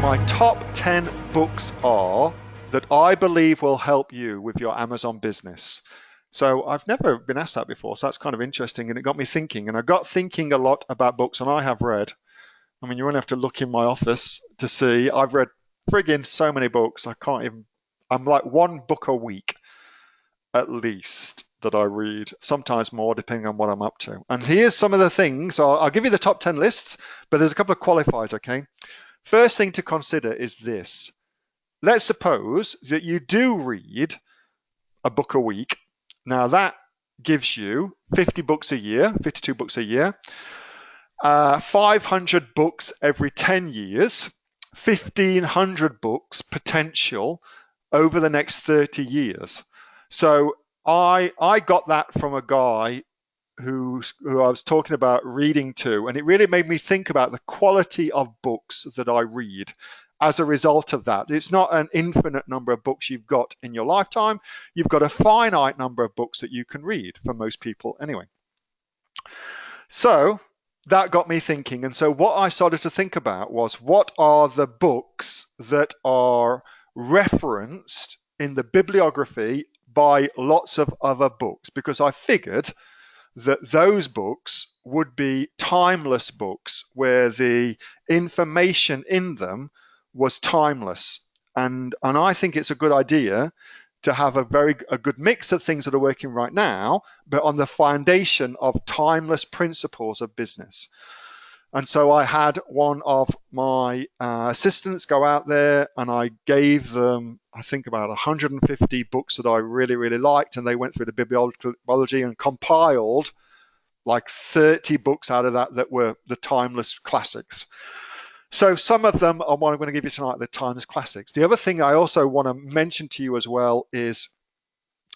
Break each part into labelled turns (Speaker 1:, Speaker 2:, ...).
Speaker 1: My top 10 books are that I believe will help you with your Amazon business. So I've never been asked that before, so that's kind of interesting, and it got me thinking. And I got thinking a lot about books, and I have read. I mean, you won't have to look in my office to see. I've read friggin' so many books. I can't even. I'm like one book a week at least that I read, sometimes more depending on what I'm up to. And here's some of the things. I'll give you the top 10 lists, but there's a couple of qualifiers, okay? First thing to consider is this. Let's suppose that you do read a book a week. Now that gives you 50 books a year, 52 books a year, 500 books every 10 years, 1,500 books potential over the next 30 years. So I got that from a guy who I was talking about reading to, and it really made me think about the quality of books that I read as a result of that. It's not an infinite number of books you've got in your lifetime. You've got a finite number of books that you can read, for most people anyway. So that got me thinking. And so what I started to think about was, what are the books that are referenced in the bibliography by lots of other books? Because I figured that those books would be timeless books where the information in them was timeless. And I think it's a good idea to have a good mix of things that are working right now, but on the foundation of timeless principles of business. And so I had one of my assistants go out there, and I gave them, I think, about 150 books that I really, really liked. And they went through the bibliology and compiled like 30 books out of that were the timeless classics. So some of them are what I'm going to give you tonight, the timeless classics. The other thing I also want to mention to you as well is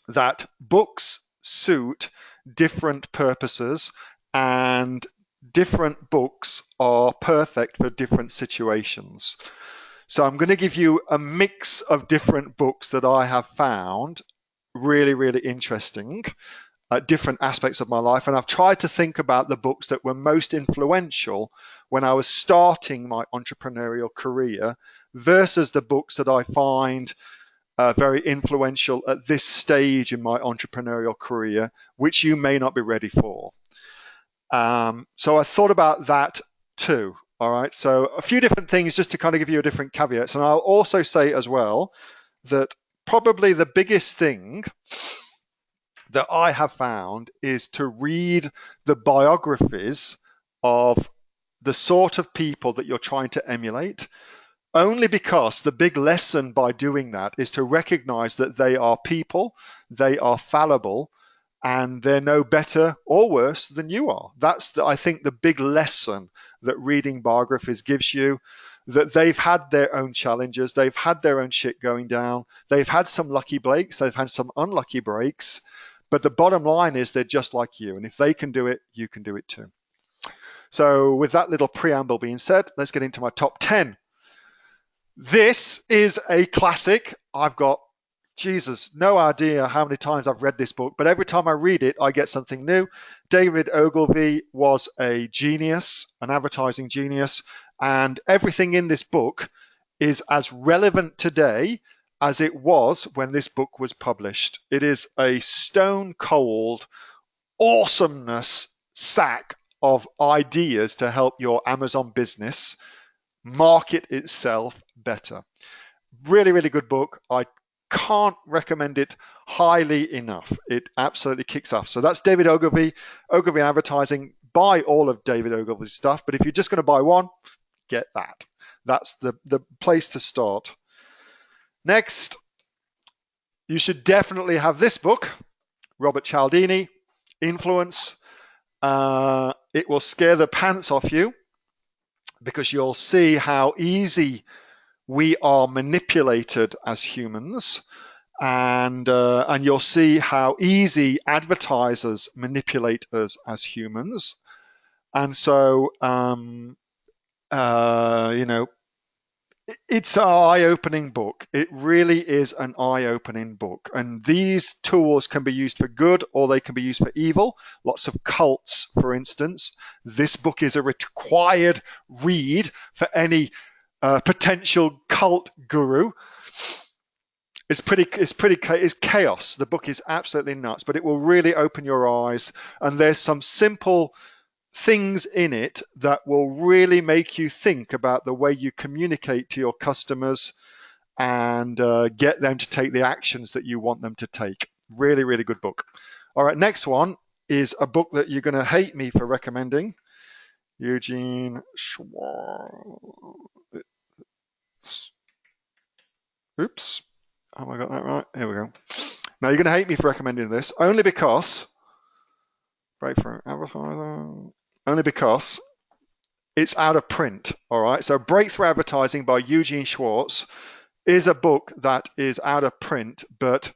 Speaker 1: that books suit different purposes, and different books are perfect for different situations. So I'm going to give you a mix of different books that I have found really, really interesting at different aspects of my life. And I've tried to think about the books that were most influential when I was starting my entrepreneurial career versus the books that I find very influential at this stage in my entrepreneurial career, which you may not be ready for. So I thought about that too. All right. So a few different things just to kind of give you a different caveats. And I'll also say as well that probably the biggest thing that I have found is to read the biographies of the sort of people that you're trying to emulate, only because the big lesson by doing that is to recognize that they are people, they are fallible, and they're no better or worse than you are. That's, I think, the big lesson that reading biographies gives you, that they've had their own challenges, they've had their own shit going down, they've had some lucky breaks, they've had some unlucky breaks, but the bottom line is they're just like you. And if they can do it, you can do it too. So with that little preamble being said, let's get into my top 10. This is a classic. I've got, Jesus, no idea how many times I've read this book, but every time I read it, I get something new. David Ogilvy was a genius, an advertising genius, and everything in this book is as relevant today as it was when this book was published. It is a stone cold awesomeness sack of ideas to help your Amazon business market itself better. Really, really good book. I can't recommend it highly enough. It absolutely kicks off. So that's David Ogilvy, Ogilvy Advertising. Buy all of David Ogilvy's stuff, but if you're just going to buy one, get that. That's the place to start. Next, you should definitely have this book, Robert Cialdini, Influence. It will scare the pants off you, because you'll see how easy we are manipulated as humans, and you'll see how easy advertisers manipulate us as humans. And so, it's an eye-opening book. It really is an eye-opening book. And these tools can be used for good, or they can be used for evil. Lots of cults, for instance. This book is a required read for any potential cult guru. It's chaos. The book is absolutely nuts, but it will really open your eyes. And there's some simple things in it that will really make you think about the way you communicate to your customers and get them to take the actions that you want them to take. Really, really good book. All right, next one is a book that you're going to hate me for recommending. Eugene Schwartz. Oops. Have I got that right? Here we go. Now, you're going to hate me for recommending this, only because it's out of print. All right. So Breakthrough Advertising by Eugene Schwartz is a book that is out of print, but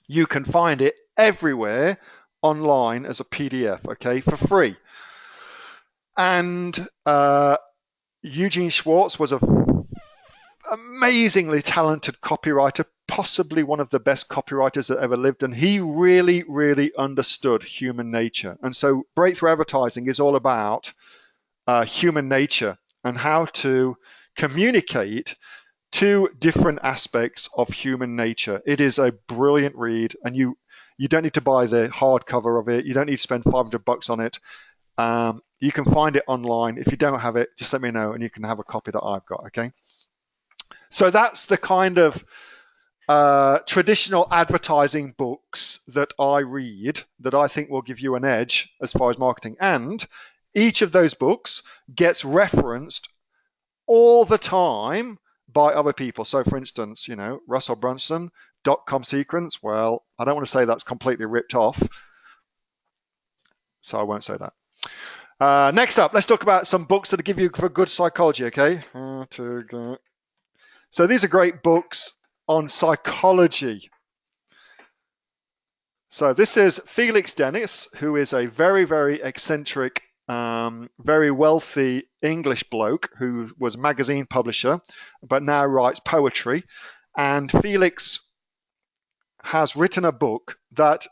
Speaker 1: you can find it everywhere online as a PDF, okay, for free. And Eugene Schwartz was an amazingly talented copywriter, possibly one of the best copywriters that ever lived, and he really, really understood human nature. And so Breakthrough Advertising is all about human nature and how to communicate two different aspects of human nature. It is a brilliant read, and you don't need to buy the hardcover of it. You don't need to spend $500 on it. You can find it online. If you don't have it, just let me know, and you can have a copy that I've got, okay? So that's the kind of traditional advertising books that I read that I think will give you an edge as far as marketing. And each of those books gets referenced all the time by other people. So for instance, Russell Brunson, .com sequence. Well, I don't want to say that's completely ripped off, so I won't say that. Next up, let's talk about some books that give you for good psychology, okay? So these are great books on psychology. So this is Felix Dennis, who is a very, very eccentric, very wealthy English bloke who was a magazine publisher, but now writes poetry. And Felix has written a book that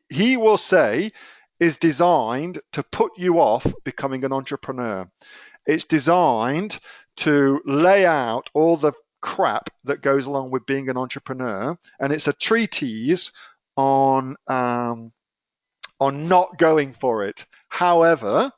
Speaker 1: he will say is designed to put you off becoming an entrepreneur. It's designed to lay out all the crap that goes along with being an entrepreneur, and it's a treatise on not going for it. However,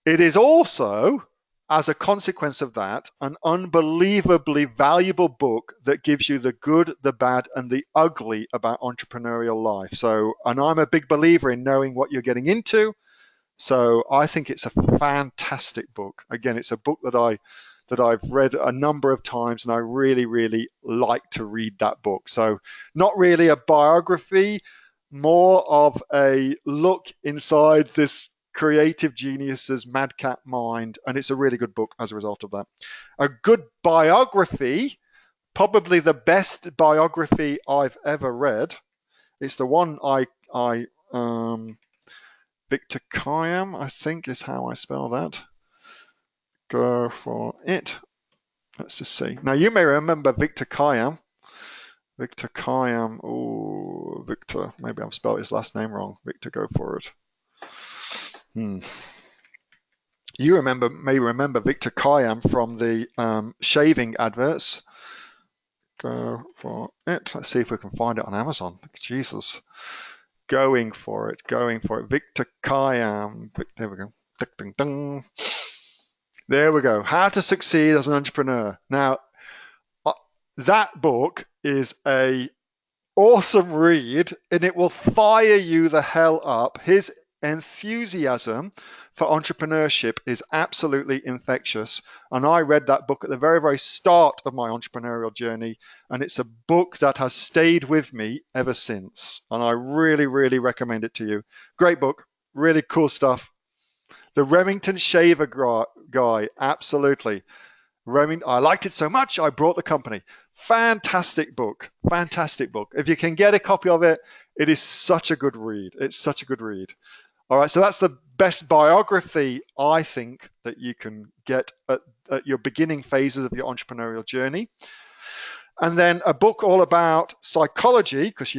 Speaker 1: it is also, as a consequence of that, an unbelievably valuable book that gives you the good, the bad, and the ugly about entrepreneurial life. So, and I'm a big believer in knowing what you're getting into. So I think it's a fantastic book. Again, it's a book that I've read a number of times, and I really, really like to read that book. So not really a biography, more of a look inside this creative genius's madcap mind, and it's a really good book as a result of that. A good biography, probably the best biography I've ever read. It's the one Victor Khayyam, I think is how I spell that. Go for it. Let's just see. Now, you may remember Victor Khayyam. Victor Khayyam. Oh, Victor. Maybe I've spelled his last name wrong. Victor, go for it. You may remember Victor Khayyam from the shaving adverts. Go for it. Let's see if we can find it on Amazon. Jesus. Going for it. Victor Khayyam. There we go. Ding, ding, ding. There we go. How to Succeed as an Entrepreneur. Now, that book is a awesome read, and it will fire you the hell up. His enthusiasm for entrepreneurship is absolutely infectious. And I read that book at the very, very start of my entrepreneurial journey. And it's a book that has stayed with me ever since. And I really, really recommend it to you. Great book. Really cool stuff. The Remington Shaver guy. Absolutely. I liked it so much, I brought the company. Fantastic book. If you can get a copy of it, it is such a good read. All right, so that's the best biography, I think, that you can get at your beginning phases of your entrepreneurial journey. And then a book all about psychology, because,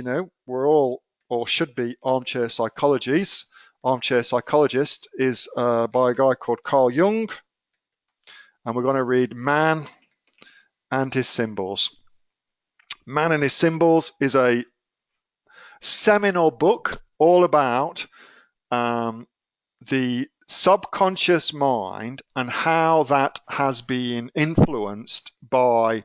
Speaker 1: we're all, or should be, armchair psychologists, is by a guy called Carl Jung. and we're going to read Man and His Symbols. Man and His Symbols is a seminal book all about the subconscious mind and how that has been influenced by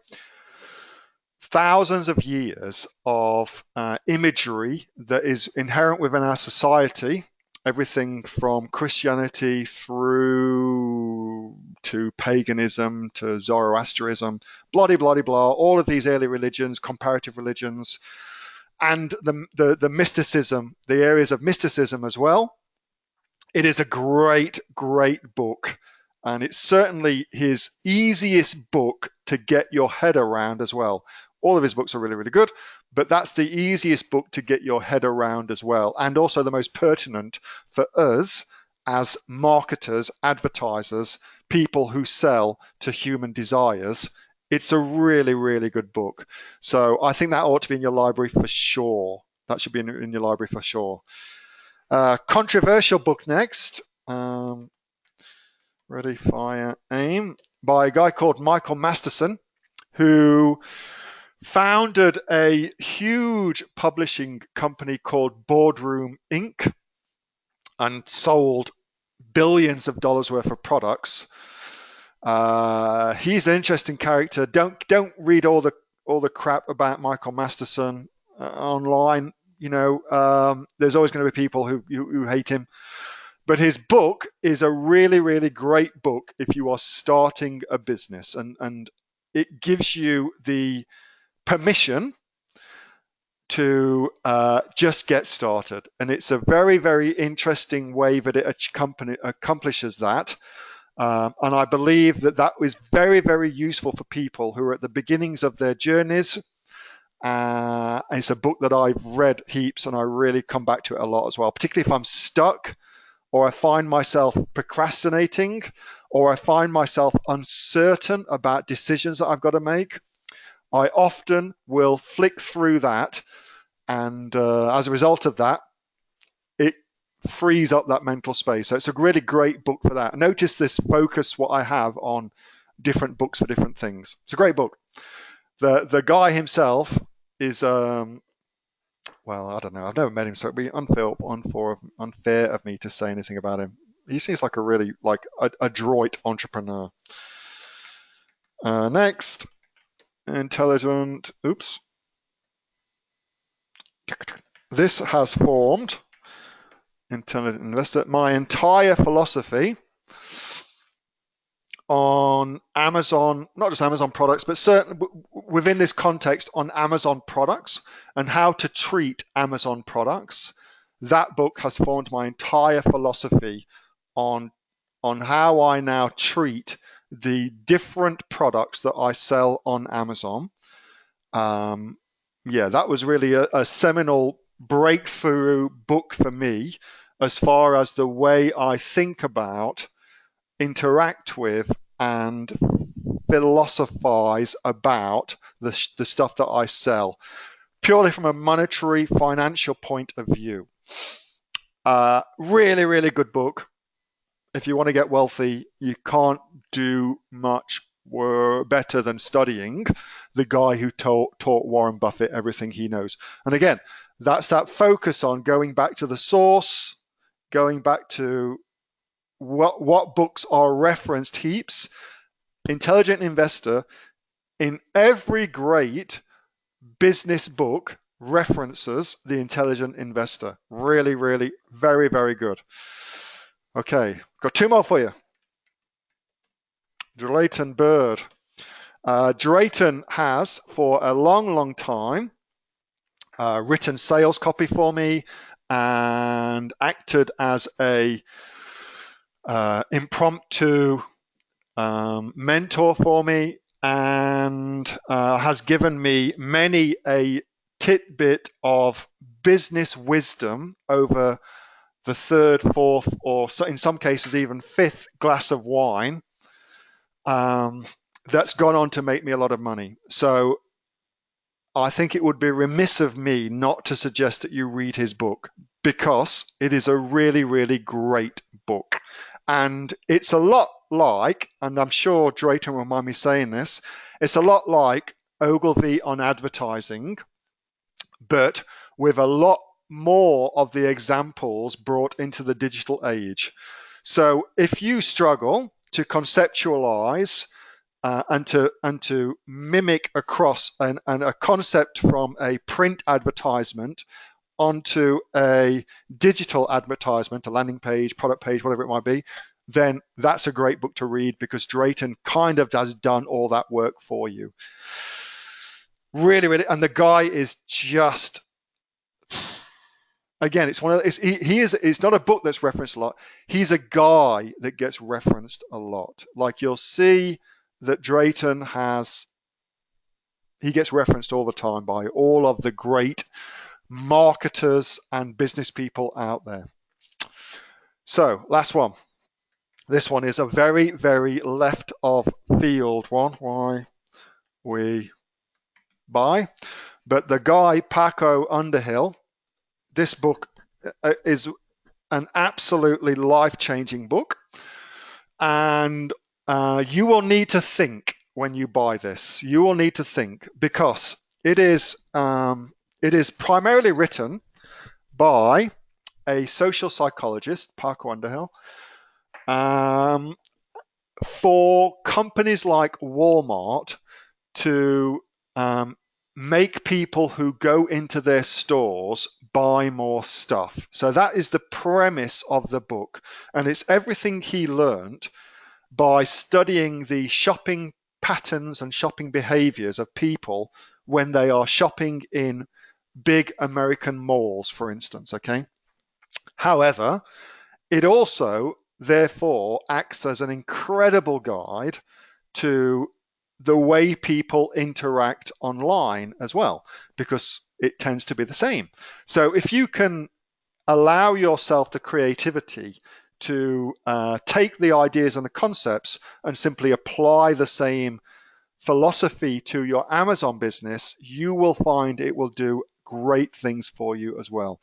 Speaker 1: thousands of years of imagery that is inherent within our society, everything from Christianity through to paganism, to Zoroastrianism, blah, blah, blah, all of these early religions, comparative religions, and the mysticism, the areas of mysticism as well. It is a great, great book. And it's certainly his easiest book to get your head around as well. All of his books are really, really good, but that's the easiest book to get your head around as well. And also the most pertinent for us as marketers, advertisers, people who sell to human desires. It's a really, really good book. So I think that ought to be in your library for sure. That should be in your library for sure. Controversial book next. Ready, fire, aim. By a guy called Michael Masterson, who founded a huge publishing company called Boardroom Inc. and sold billions of dollars worth of products. He's an interesting character. Don't read all the crap about Michael Masterson online. There's always going to be people who hate him. But his book is a really, really great book if you are starting a business, and it gives you the permission to just get started. And it's a very, very interesting way that it accomplishes that. And I believe that is very, very useful for people who are at the beginnings of their journeys. It's a book that I've read heaps, and I really come back to it a lot as well, particularly if I'm stuck, or I find myself procrastinating, or I find myself uncertain about decisions that I've got to make. I often will flick through that, and as a result of that, it frees up that mental space. So it's a really great book for that. Notice this focus, what I have on different books for different things. It's a great book. The guy himself is well, I don't know. I've never met him, so it'd be unfair of me to say anything about him. He seems like a really adroit entrepreneur. Next, intelligent. Oops. This has formed intelligent investor. My entire philosophy on Amazon, not just Amazon products, but certainly within this context on Amazon products and how to treat Amazon products. That book has formed my entire philosophy on how I now treat the different products that I sell on Amazon. That was really a seminal breakthrough book for me as far as the way I think about, interact with, and philosophize about the stuff that I sell, purely from a monetary, financial point of view. Really, really good book. If you want to get wealthy, you can't do much better than studying the guy who taught Warren Buffett everything he knows. And again, that's that focus on going back to the source, going back to what books are referenced heaps. Intelligent Investor, in every great business book, references the Intelligent Investor. Really, really, very, very good. Okay, got two more for you. Drayton Bird. Drayton has, for a long, long time, written sales copy for me and acted as a impromptu mentor for me, and has given me many a tidbit of business wisdom over the third, fourth, or in some cases even fifth glass of wine that's gone on to make me a lot of money. So I think it would be remiss of me not to suggest that you read his book, because it is a really, really great book. And it's a lot like, and I'm sure Drayton will mind me saying this, it's a lot like Ogilvy on advertising, but with a lot more of the examples brought into the digital age. So if you struggle to conceptualize and to mimic across a concept from a print advertisement onto a digital advertisement, a landing page, product page, whatever it might be, then that's a great book to read, because Drayton kind of has done all that work for you. Really, really, and the guy is just, again, it's one of it's not a book that's referenced a lot. He's a guy that gets referenced a lot. Like, you'll see that Drayton he gets referenced all the time by all of the great marketers and business people out there. So, last one. This one is a very, very left of field one. Why we buy. But the guy, Paco Underhill, this book is an absolutely life-changing book. And you will need to think when you buy this. You will need to think, because it is primarily written by a social psychologist, Paco Underhill, for companies like Walmart to make people who go into their stores buy more stuff. So that is the premise of the book. And it's everything he learned by studying the shopping patterns and shopping behaviors of people when they are shopping in big American malls, for instance, okay? However, it also, therefore, acts as an incredible guide to the way people interact online as well, because it tends to be the same. So if you can allow yourself the creativity to take the ideas and the concepts and simply apply the same philosophy to your Amazon business, you will find it will do great things for you as well.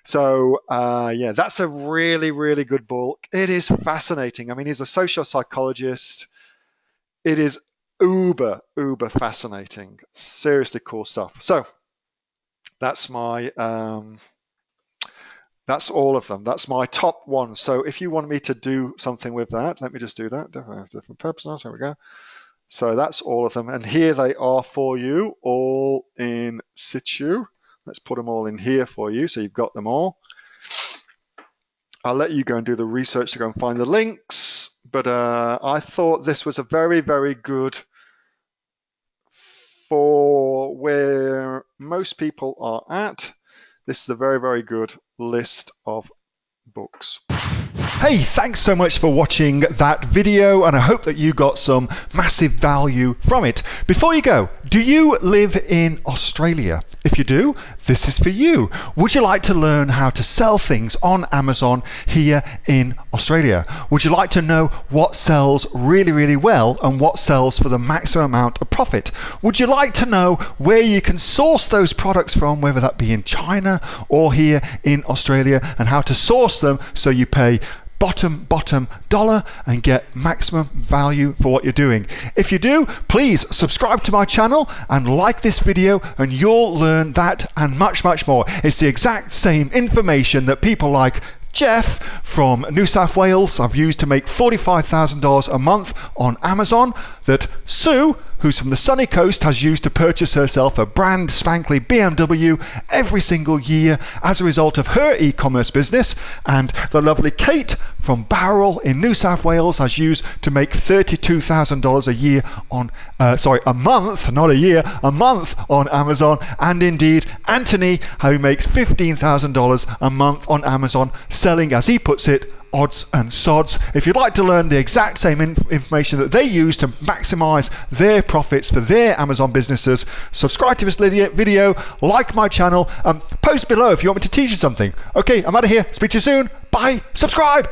Speaker 1: So yeah, that's a really, really good book. It is fascinating. I mean, he's a social psychologist. It is uber fascinating. Seriously cool stuff. So that's my that's all of them. That's my top one. So if you want me to do something with that, let me just do that. Different purposes. There we go. So that's all of them. And here they are for you, all in situ. Let's put them all in here for you, so you've got them all. I'll let you go and do the research to go and find the links. But I thought this was a very, very good for where most people are at. This is a very, very good list of books. Hey, thanks so much for watching that video, and I hope that you got some massive value from it. Before you go, do you live in Australia? If you do, this is for you. Would you like to learn how to sell things on Amazon here in Australia? Would you like to know what sells really, really well and what sells for the maximum amount of profit? Would you like to know where you can source those products from, whether that be in China or here in Australia, and how to source them so you pay bottom dollar and get maximum value for what you're doing? If you do, please subscribe to my channel and like this video, and you'll learn that and much more. It's the exact same information that people like Jeff from New South Wales have used to make $45,000 a month on Amazon, that Sue, who's from the sunny coast, has used to purchase herself a brand spankly BMW every single year as a result of her e-commerce business, and the lovely Kate from Bowral in New South Wales has used to make $32,000 a year on, a month, not a year, a month on Amazon, and indeed Anthony, who makes $15,000 a month on Amazon, selling, as he puts it, odds and sods. If you'd like to learn the exact same information that they use to maximize their profits for their Amazon businesses, subscribe to this video, like my channel, post below if you want me to teach you something. Okay, I'm out of here. Speak to you soon. Bye. Subscribe.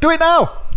Speaker 1: Do it now.